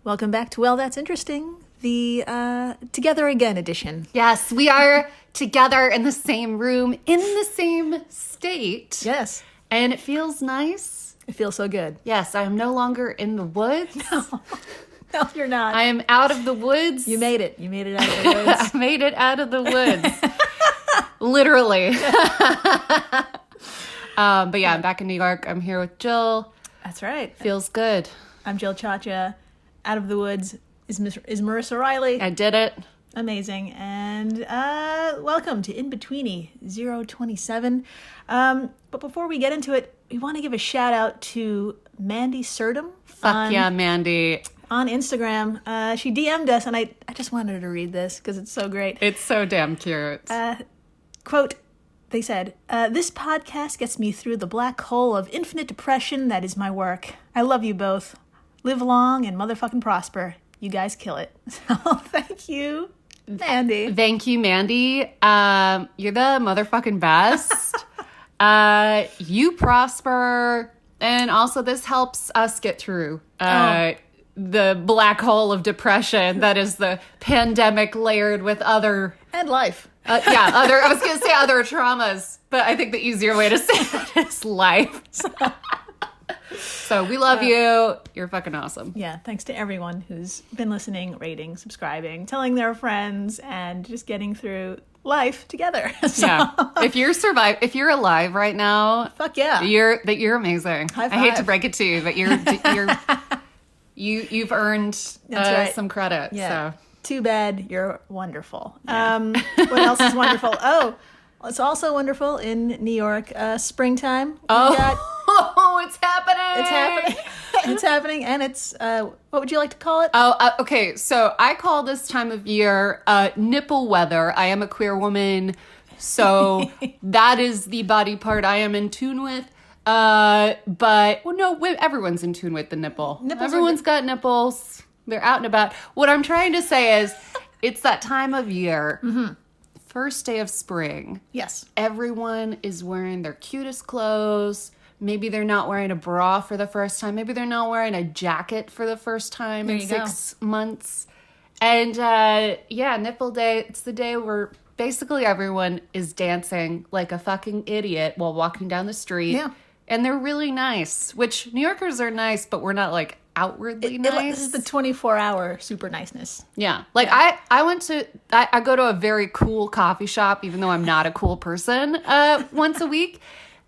Welcome back to Well, That's Interesting, the Together Again edition. Yes, we are together in the same room, in the same state. Yes. And it feels nice. It feels so good. Yes, I am no longer in the woods. No, you're not. I am out of the woods. You made it. You made it out of the woods. I made it out of the woods. Literally. But yeah, I'm back in New York. I'm here with Jill. That's right. Feels good. I'm Jill Chacha. Out of the woods is Marissa Riley. I did it. Amazing. And welcome to In-Betweeni 027. But before we get into it, we want to give a shout out to Mandy Surdum. Fuck yeah, Mandy. On Instagram. She DM'd us, and I just wanted her to read this because it's so great. It's so damn cute. Quote, they said, this podcast gets me through the black hole of infinite depression that is my work. I love you both. Live long and motherfucking prosper. You guys kill it. So thank you, Mandy. Thank you, Mandy. You're the motherfucking best. You prosper. And also this helps us get through the black hole of depression that is the pandemic layered with other... And life. I was going to say other traumas, but I think the easier way to say it is life. So we love you. You're fucking awesome. Yeah, thanks to everyone who's been listening, rating, subscribing, telling their friends, and just getting through life together. So, yeah. If you're alive right now, fuck yeah. You're amazing. High five. I hate to break it to you, but you've earned some credit. Yeah. So. Too bad you're wonderful. Yeah. What else is wonderful? Oh, it's also wonderful in New York. Springtime. It's happening. It's happening. It's happening, and it's, what would you like to call it? Okay. So I call this time of year nipple weather. I am a queer woman, so that is the body part I am in tune with. Everyone's in tune with the nipple. Everyone's got nipples. They're out and about. What I'm trying to say is, it's that time of year. Mm-hmm. First day of spring. Yes. Everyone is wearing their cutest clothes. Maybe they're not wearing a bra for the first time. Maybe they're not wearing a jacket for the first time in 6 months. And nipple day, it's the day where basically everyone is dancing like a fucking idiot while walking down the street. Yeah. And they're really nice, which New Yorkers are nice, but we're not like outwardly nice. This is the 24-hour super niceness. Yeah. I go to a very cool coffee shop, even though I'm not a cool person, once a week.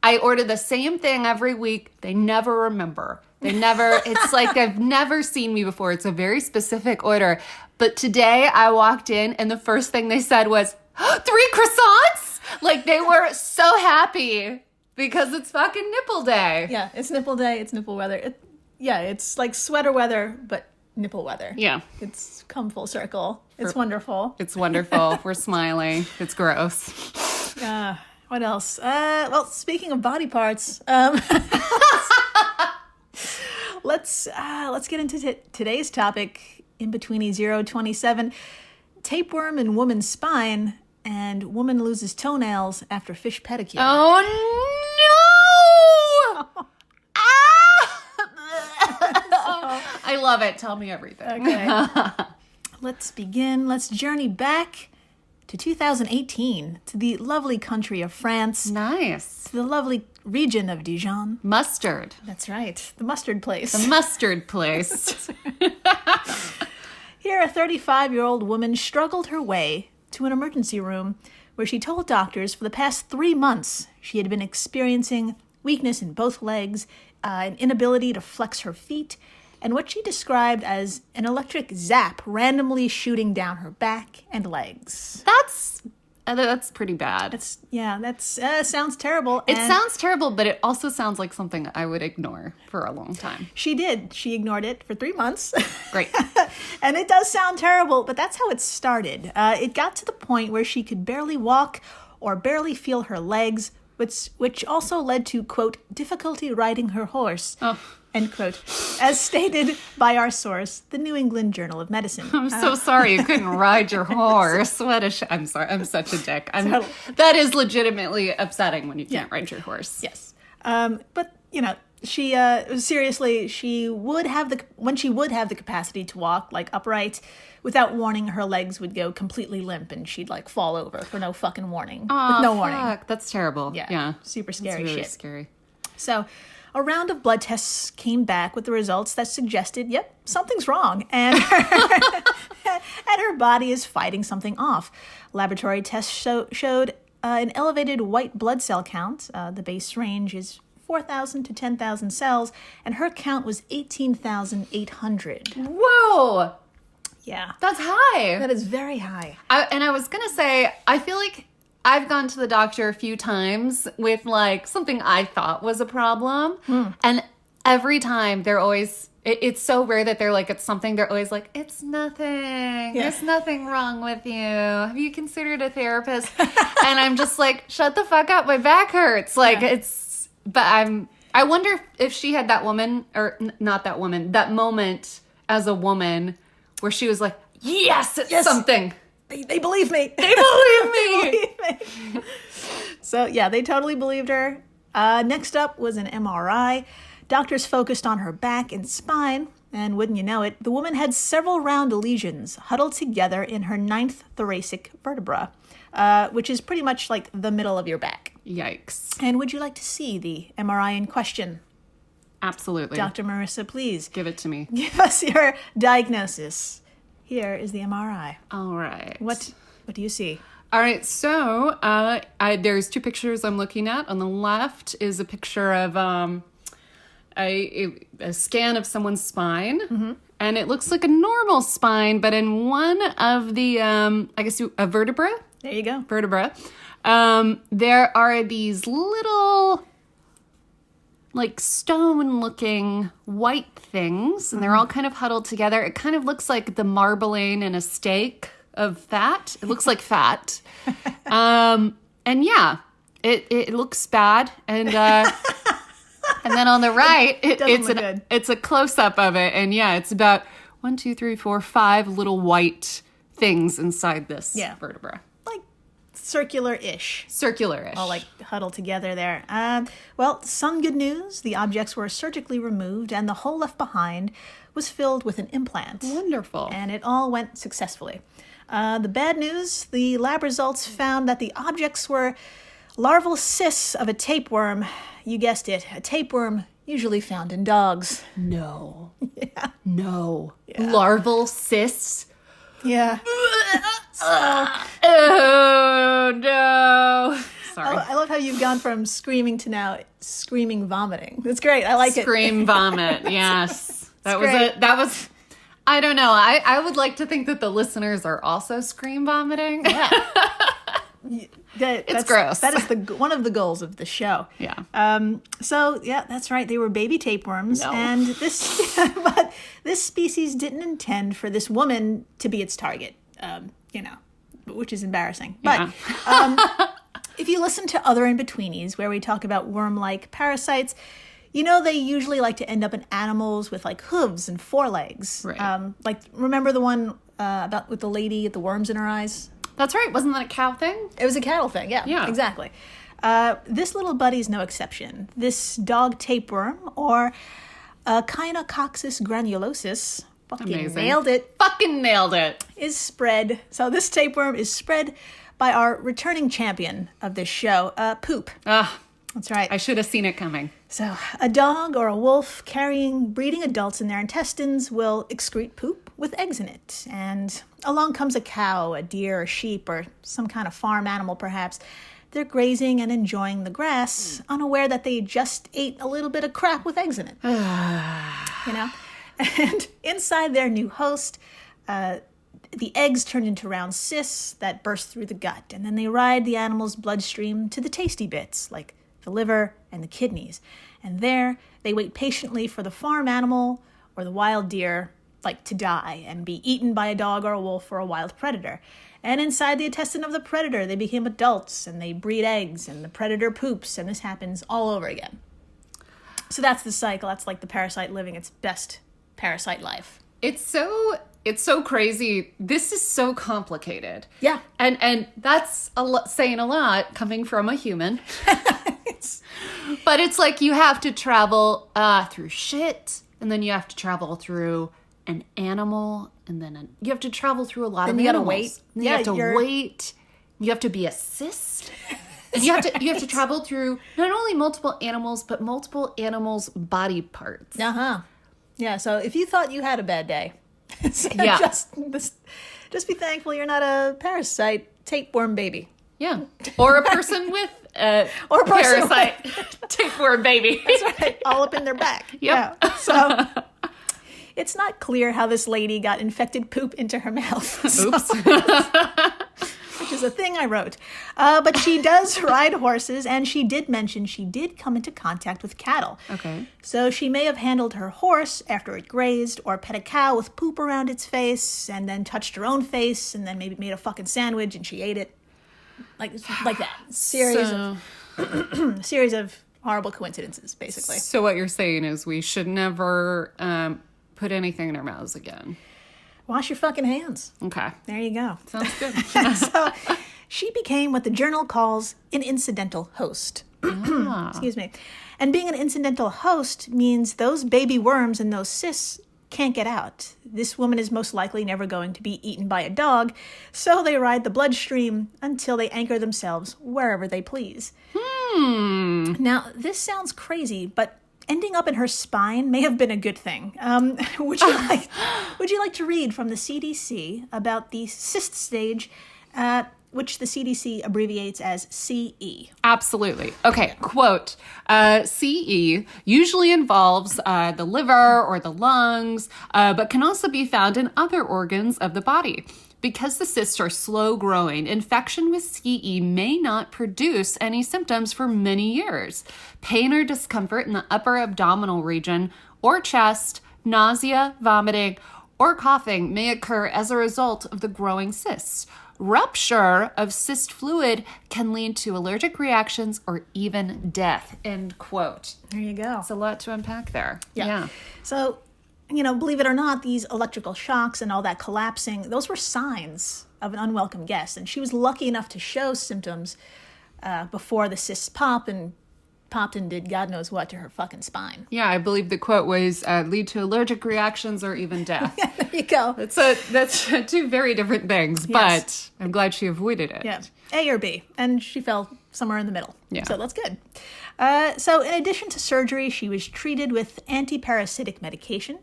I order the same thing every week. They never remember. It's like they've never seen me before. It's a very specific order. But today I walked in and the first thing they said was, 3 croissants? Like they were so happy because it's fucking nipple day. Yeah, it's nipple day. It's nipple weather. It's like sweater weather, but nipple weather. Yeah. It's come full circle. It's wonderful. It's wonderful. We're smiling. It's gross. What else? Well, speaking of body parts, let's get into today's topic, In-Betweeni 027, tapeworm in woman's spine, and woman loses toenails after fish pedicure. Oh, no! I love it. Tell me everything. Okay. Let's begin. Let's journey back to 2018, to the lovely country of France. Nice. To the lovely region of Dijon. Mustard. That's right. The mustard place. The mustard place. Here, a 35-year-old woman struggled her way to an emergency room where she told doctors for the past 3 months she had been experiencing weakness in both legs, an inability to flex her feet, and what she described as an electric zap randomly shooting down her back and legs. That's pretty bad. That sounds terrible. It sounds terrible, but it also sounds like something I would ignore for a long time. She did. She ignored it for 3 months. Great. And it does sound terrible, but that's how it started. It got to the point where she could barely walk or barely feel her legs, which also led to, quote, difficulty riding her horse. Oh. End quote. As stated by our source, the New England Journal of Medicine. I'm so sorry you couldn't ride your horse. What a I'm sorry. I'm such a dick. That is legitimately upsetting when you can't ride your horse. Yes. But, She seriously, when she would have the capacity to walk like upright, without warning, her legs would go completely limp and she'd like fall over for no fucking warning. With no warning. That's terrible. Yeah. Super scary That's really shit. scary. So, a round of blood tests came back with the results that suggested, yep, something's wrong, and her body is fighting something off. Laboratory tests showed an elevated white blood cell count. The base range is 4,000 to 10,000 cells, and her count was 18,800. Whoa! Yeah. That's high. That is very high. I was going to say, I feel like I've gone to the doctor a few times with like something I thought was a problem. And every time they're always, it's so rare that they're like, it's something, they're always like, it's nothing. Yeah. There's nothing wrong with you. Have you considered a therapist? And I'm just like, shut the fuck up. My back hurts. Like I wonder if she had that woman, or not that woman, that moment as a woman where she was like, yes, it's something. They believe me. They believe me. So, yeah, they totally believed her. Next up was an MRI. Doctors focused on her back and spine, and wouldn't you know it, the woman had several round lesions huddled together in her 9th thoracic vertebra, which is pretty much like the middle of your back. Yikes. And would you like to see the MRI in question? Absolutely. Dr. Marissa, please. Give it to me. Give us your diagnosis. Here is the MRI. All right. What do you see? All right. So there's 2 pictures I'm looking at. On the left is a picture of a scan of someone's spine. And it looks like a normal spine, but in one of the, I guess, a vertebra. There you go. Vertebra. There are these little, like, stone-looking white things, and they're all kind of huddled together. It kind of looks like the marbling in a steak of fat. It looks like fat. And yeah, it looks bad. And then on the right, it's a close-up of it. And yeah, it's about 1, 2, 3, 4, 5 little white things inside this vertebra. Like circular-ish. Circular-ish. All like huddled together there. Well, some good news. The objects were surgically removed and the hole left behind was filled with an implant. Wonderful. And it all went successfully. The bad news, the lab results found that the objects were larval cysts of a tapeworm. You guessed it, a tapeworm usually found in dogs. No. Yeah. No. Yeah. Larval cysts? Yeah. Oh, no. Sorry. I love how you've gone from screaming to now screaming vomiting. That's great. I like it. Scream vomit. Yes. That was great. it. That was, I don't know. I would like to think that the listeners are also scream vomiting. Yeah. It's gross. That is one of the goals of the show. Yeah. So yeah, that's right. They were baby tapeworms, No. and but this species didn't intend for this woman to be its target. Which is embarrassing. But if you listen to other In-Betweenies where we talk about worm-like parasites, you know they usually like to end up in animals with like hooves and forelegs. Right. Like remember the one about with the lady with the worms in her eyes? That's right. Wasn't that a cow thing? It was a cattle thing, yeah. Exactly. This little buddy's no exception. This dog tapeworm, or Echinococcus granulosus, nailed it, Fucking nailed it. is spread. So this tapeworm is spread by our returning champion of this show, poop. That's right. I should have seen it coming. So a dog or a wolf carrying breeding adults in their intestines will excrete poop with eggs in it. And along comes a cow, a deer, a sheep, or some kind of farm animal perhaps. They're grazing and enjoying the grass, unaware that they just ate a little bit of crap with eggs in it. And inside their new host, the eggs turn into round cysts that burst through the gut. And then they ride the animal's bloodstream to the tasty bits, like the liver and the kidneys. And there, they wait patiently for the farm animal or the wild deer, like, to die and be eaten by a dog or a wolf or a wild predator. And inside the intestine of the predator, they become adults and they breed eggs and the predator poops, and this happens all over again. So that's the cycle. That's like the parasite living its best parasite life. It's so crazy. This is so complicated. Yeah. And that's saying a lot coming from a human. But it's like you have to travel through shit, and then you have to travel through an animal, and then you have to travel through a lot of you gotta animals. wait. And you have to wait. You have to be a cyst. And you have to travel through not only multiple animals, but multiple animals' body parts. Yeah, so if you thought you had a bad day, just be thankful you're not a parasite tapeworm baby. Yeah. Or a person with or a parasite tapeworm baby. That's right. All up in their back. Yep. Yeah. So it's not clear how this lady got infected poop into her mouth. Oops. Which is a thing I wrote. But she does ride horses, and she did mention she did come into contact with cattle. Okay. So she may have handled her horse after it grazed, or pet a cow with poop around its face, and then touched her own face, and then maybe made a fucking sandwich and she ate it. Like that. Series of horrible coincidences, basically. So what you're saying is we should never put anything in our mouths again. Wash your fucking hands. Okay. There you go. Sounds good. So she became what the journal calls an incidental host. Excuse me. And being an incidental host means those baby worms and those cysts can't get out. This woman is most likely never going to be eaten by a dog, so they ride the bloodstream until they anchor themselves wherever they please. Now, this sounds crazy, but ending up in her spine may have been a good thing. Would you like to read from the CDC about the cyst stage, which the CDC abbreviates as CE? Absolutely. Okay, quote, CE usually involves the liver or the lungs, but can also be found in other organs of the body. Because the cysts are slow growing, infection with CE may not produce any symptoms for many years. Pain or discomfort in the upper abdominal region or chest, nausea, vomiting, or coughing may occur as a result of the growing cysts. Rupture of cyst fluid can lead to allergic reactions or even death, end quote. There you go. It's a lot to unpack there. Yeah. So, believe it or not, these electrical shocks and all that collapsing, those were signs of an unwelcome guest. And she was lucky enough to show symptoms before the cysts popped and did God knows what to her fucking spine. Yeah, I believe the quote was lead to allergic reactions or even death. Yeah, there you go. That's two very different things, Yes. but I'm glad she avoided it. Yeah, A or B, and she fell somewhere in the middle. Yeah. So that's good. So in addition to surgery, she was treated with anti-parasitic medication,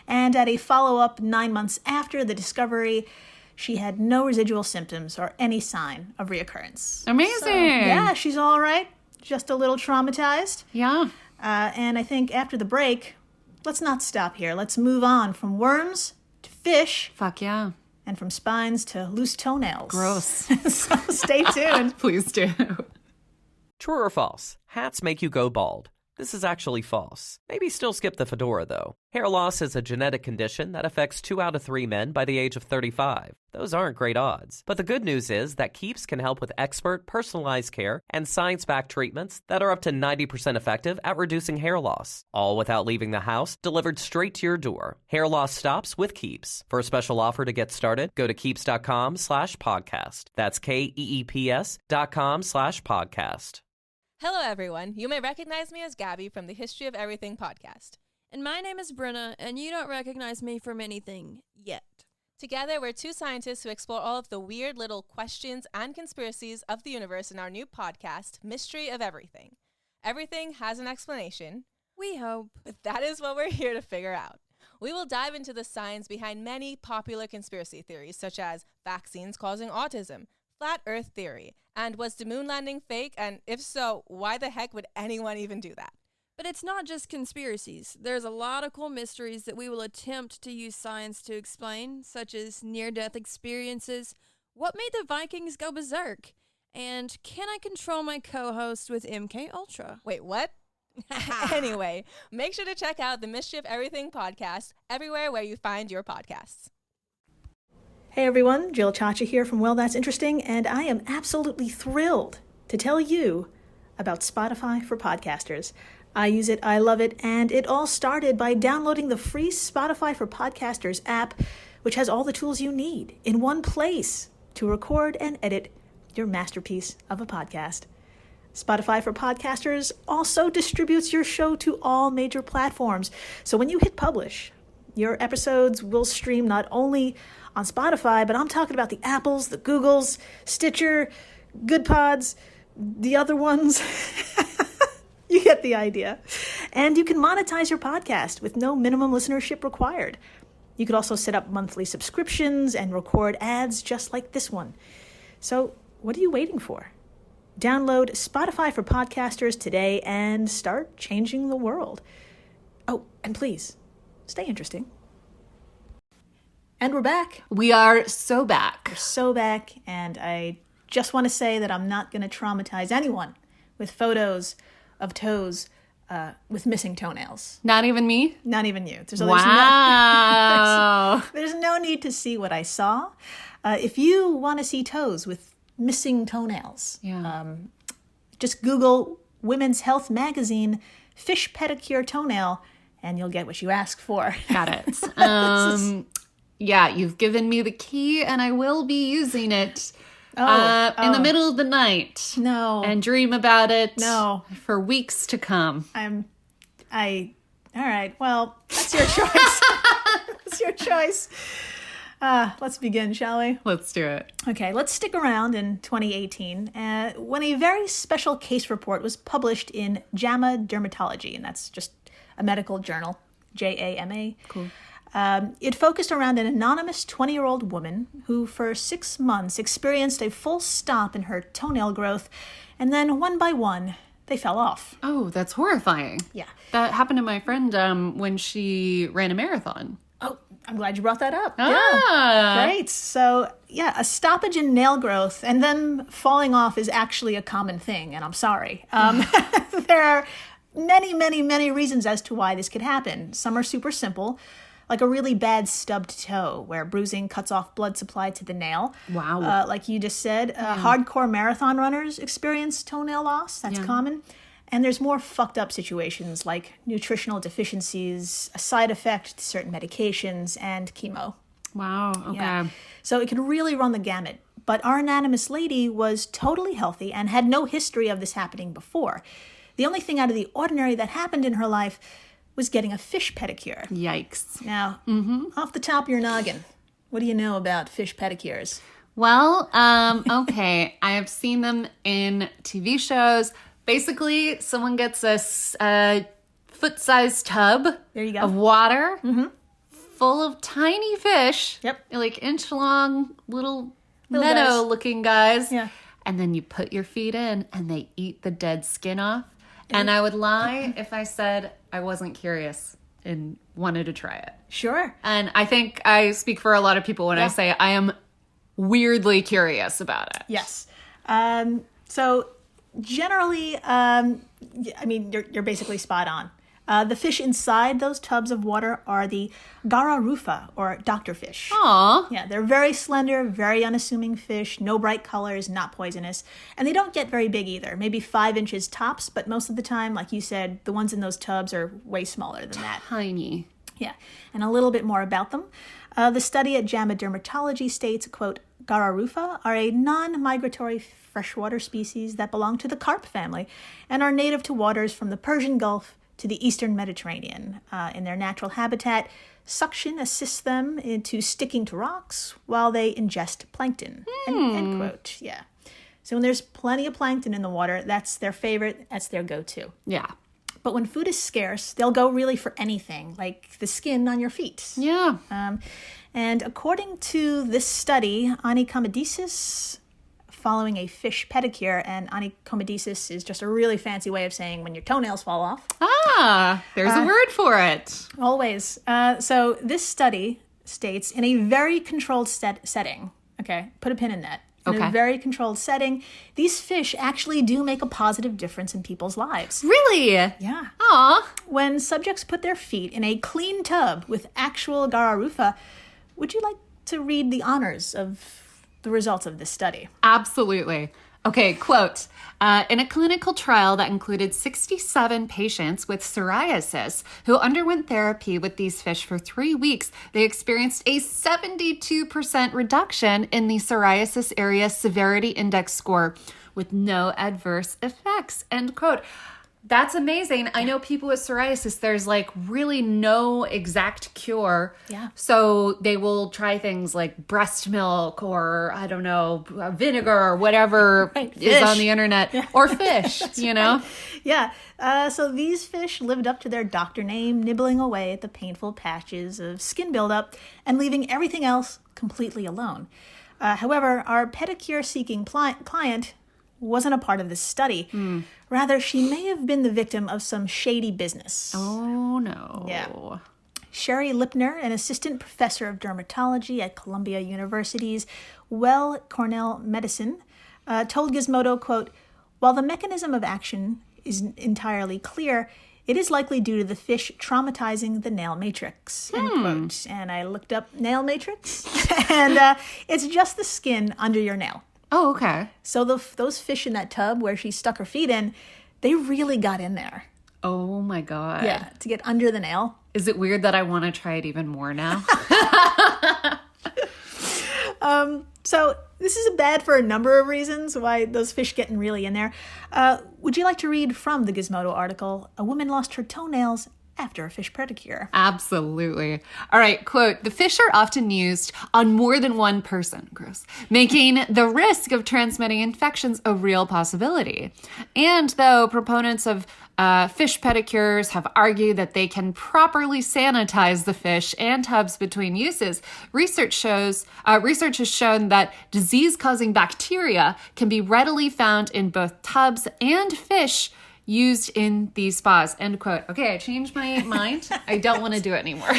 and at a follow-up 9 months after the discovery, she had no residual symptoms or any sign of reoccurrence. Amazing. So, yeah, she's all right. Just a little traumatized. Yeah. And I think after the break, let's not stop here. Let's move on from worms to fish. Fuck yeah. And from spines to loose toenails. Gross. So stay tuned. Please do. True or false? Hats make you go bald. This is actually false. Maybe still skip the fedora, though. Hair loss is a genetic condition that affects 2 out of 3 men by the age of 35. Those aren't great odds. But the good news is that Keeps can help with expert, personalized care and science-backed treatments that are up to 90% effective at reducing hair loss. All without leaving the house, delivered straight to your door. Hair loss stops with Keeps. For a special offer to get started, go to keeps.com/podcast. That's KEEPS.com/podcast. Hello, everyone. You may recognize me as Gabby from the History of Everything podcast. And my name is Brenna, and you don't recognize me from anything yet. Together, we're 2 scientists who explore all of the weird little questions and conspiracies of the universe in our new podcast, Mystery of Everything. Everything has an explanation. We hope. But that is what we're here to figure out. We will dive into the science behind many popular conspiracy theories, such as vaccines causing autism, flat Earth theory, and was the moon landing fake? And if so, why the heck would anyone even do that? But it's not just conspiracies. There's a lot of cool mysteries that we will attempt to use science to explain, such as near-death experiences, what made the Vikings go berserk, and can I control my co-host with MK Ultra? Wait, what? Anyway, make sure to check out the Mystery of Everything podcast everywhere where you find your podcasts. Hey everyone, Jill Chacha here from Well, That's Interesting, and I am absolutely thrilled to tell you about Spotify for podcasters. I use it, I love it, and it all started by downloading the free Spotify for Podcasters app, which has all the tools you need in one place to record and edit your masterpiece of a podcast. Spotify for Podcasters also distributes your show to all major platforms. So when you hit publish, your episodes will stream not only on Spotify, but I'm talking about the Apples, the Googles, Stitcher, Good Pods, the other ones. You get the idea. And you can monetize your podcast with no minimum listenership required. You could also set up monthly subscriptions and record ads just like this one. So what are you waiting for? Download Spotify for Podcasters today and start changing the world. Oh, and please, stay interesting. And we're back. We are so back. We're so back, and I just want to say that I'm not going to traumatize anyone with photos of toes with missing toenails. Not even me? Not even you. Wow. There's no need to see what I saw. If you want to see toes with missing toenails, just Google Women's Health Magazine fish pedicure toenail, and you'll get what you ask for. Got it. Yeah, you've given me the key, and I will be using it in the middle of the night. No. And dream about it. No. For weeks to come. All right. Well, that's your choice. That's your choice. Let's begin, shall we? Let's do it. Okay, let's stick around in 2018 when a very special case report was published in JAMA Dermatology, and that's just a medical journal, JAMA. Cool. It focused around an anonymous 20-year-old woman who for 6 months experienced a full stop in her toenail growth, and then one by one, they fell off. Oh, that's horrifying. Yeah. That happened to my friend when she ran a marathon. Oh, I'm glad you brought that up. Ah. Yeah. Great. So, yeah, a stoppage in nail growth and then falling off is actually a common thing, and I'm sorry. There are many, many, many reasons as to why this could happen. Some are super simple, like a really bad stubbed toe where bruising cuts off blood supply to the nail. Wow. Like you just said, hardcore marathon runners experience toenail loss. That's common. And there's more fucked up situations like nutritional deficiencies, a side effect to certain medications, and chemo. Wow. Okay. Yeah. So it can really run the gamut. But our anonymous lady was totally healthy and had no history of this happening before. The only thing out of the ordinary that happened in her life was getting a fish pedicure. Yikes. Now, off the top of your noggin, what do you know about fish pedicures? Well, okay. I have seen them in TV shows. Basically, someone gets a foot-sized tub There you go. of water full of tiny fish. Yep. Like inch-long little Little meadow-looking guys. Yeah. And then you put your feet in, and they eat the dead skin off. And I would lie if I said I wasn't curious and wanted to try it. Sure. And I think I speak for a lot of people when I say I am weirdly curious about it. Yes. So generally, I mean, you're basically spot on. The fish inside those tubs of water are the gara rufa, or doctor fish. Aw. Yeah, they're very slender, very unassuming fish, no bright colors, not poisonous. And they don't get very big either, maybe 5 inches tops, but most of the time, like you said, the ones in those tubs are way smaller than that. Tiny. Yeah, and a little bit more about them. The study at JAMA Dermatology states, quote, gara rufa are a non-migratory freshwater species that belong to the carp family and are native to waters from the Persian Gulf to the eastern Mediterranean. In their natural habitat, suction assists them into sticking to rocks while they ingest plankton. End quote. Yeah. So when there's plenty of plankton in the water, that's their favorite, that's their go-to. Yeah. But when food is scarce, they'll go really for anything, like the skin on your feet. Yeah. And according to this study, onychomedisis, following a fish pedicure, and onychomedisis is just a really fancy way of saying when your toenails fall off. Ah, there's a word for it. Always. So this study states in a very controlled setting, okay, put a pin in that. In a very controlled setting, these fish actually do make a positive difference in people's lives. Really? Yeah. Aw. When subjects put their feet in a clean tub with actual gara rufa, would you like to read the honors of the results of this study? Absolutely. Okay, quote, in a clinical trial that included 67 patients with psoriasis who underwent therapy with these fish for 3 weeks, they experienced a 72% reduction in the psoriasis area severity index score with no adverse effects, end quote. That's amazing. I know people with psoriasis, there's like really no exact cure. Yeah. So they will try things like breast milk or, I don't know, vinegar or whatever Right, is fish. on the internet. Yeah. Or fish, you know? Yeah. So these fish lived up to their doctor name, nibbling away at the painful patches of skin buildup and leaving everything else completely alone. However, our pedicure-seeking client wasn't a part of this study. Rather, she may have been the victim of some shady business. Oh, no. Yeah. Sherry Lipner, an assistant professor of dermatology at Columbia University's Cornell Medicine, told Gizmodo, quote, "While the mechanism of action isn't entirely clear, it is likely due to the fish traumatizing the nail matrix," end quote. And I looked up nail matrix, and it's just the skin under your nail. Oh, okay. So those fish in that tub where she stuck her feet in, they really got in there. Oh, my God. Yeah, to get under the nail. Is it weird that I want to try it even more now? So this is bad for a number of reasons why those fish getting really in there. Would you like to read from the Gizmodo article, "A woman lost her toenails after a fish pedicure"? Absolutely. All right, quote, "The fish are often used on more than one person," gross, "making the risk of transmitting infections a real possibility. And though proponents of fish pedicures have argued that they can properly sanitize the fish and tubs between uses, research has shown that disease-causing bacteria can be readily found in both tubs and fish used in these spas," end quote. Okay, I changed my mind. I don't want to do it anymore.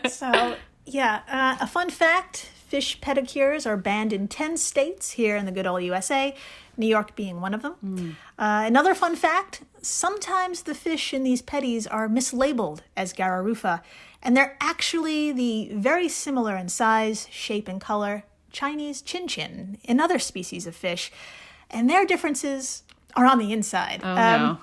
So, yeah, a fun fact, fish pedicures are banned in 10 states here in the good old USA, New York being one of them. Another fun fact, sometimes the fish in these pedis are mislabeled as Gararufa, and they're actually the very similar in size, shape, and color Chinese chin-chin and other species of fish, and their differences are on the inside. Oh, no.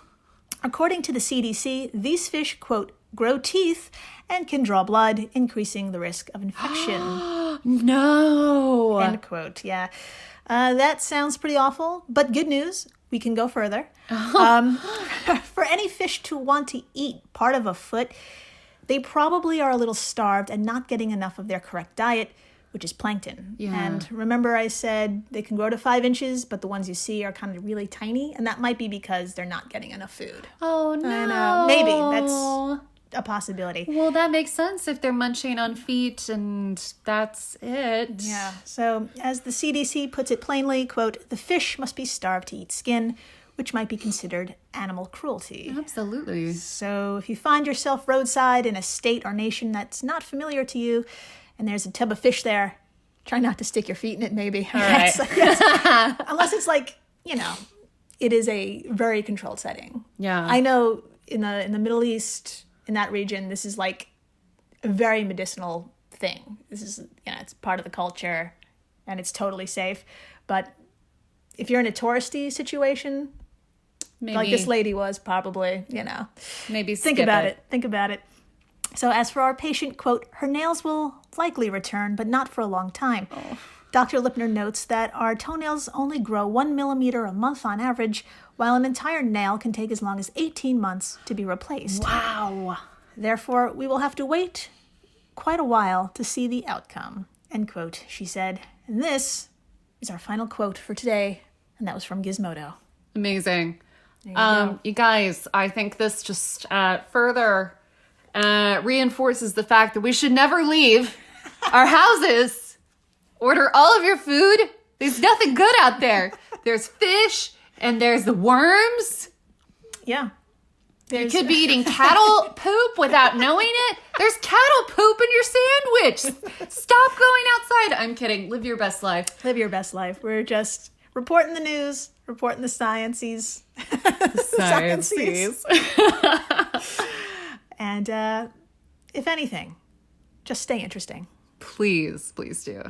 According to the CDC, these fish, quote, "grow teeth and can draw blood, increasing the risk of infection," No. end quote. Yeah. That sounds pretty awful, but good news, we can go further. For any fish to want to eat part of a foot, they probably are a little starved and not getting enough of their correct diet, which is plankton. Yeah. And remember I said they can grow to 5 inches, but the ones you see are kind of really tiny, and that might be because they're not getting enough food. Oh, no. And maybe that's a possibility. Well, that makes sense if they're munching on feet and that's it. Yeah. So as the CDC puts it plainly, quote, "The fish must be starved to eat skin, which might be considered animal cruelty." Absolutely. So if you find yourself roadside in a state or nation that's not familiar to you, and there's a tub of fish there, try not to stick your feet in it, maybe. All right. Yes. Unless it's like, it is a very controlled setting. Yeah. I know in the Middle East, in that region, this is like a very medicinal thing. This is, it's part of the culture, and it's totally safe. But if you're in a touristy situation, Maybe, like this lady was probably, maybe think skip about it. Think about it. So as for our patient, quote, "Her nails will likely return, but not for a long time." Oh. Dr. Lipner notes that our toenails only grow 1 millimeter a month on average, while an entire nail can take as long as 18 months to be replaced. Wow. Therefore, we will have to wait quite a while to see the outcome, end quote, she said. And this is our final quote for today, and that was from Gizmodo. Amazing. go. You guys, I think this just further reinforces the fact that we should never leave our houses. Order all of your food. There's nothing good out there. There's fish and there's the worms. Yeah. You could be eating cattle poop without knowing it. There's cattle poop in your sandwich. Stop going outside. I'm kidding. Live your best life. Live your best life. We're just reporting the news, reporting the sciences. Sciences. And if anything, just stay interesting. Please do.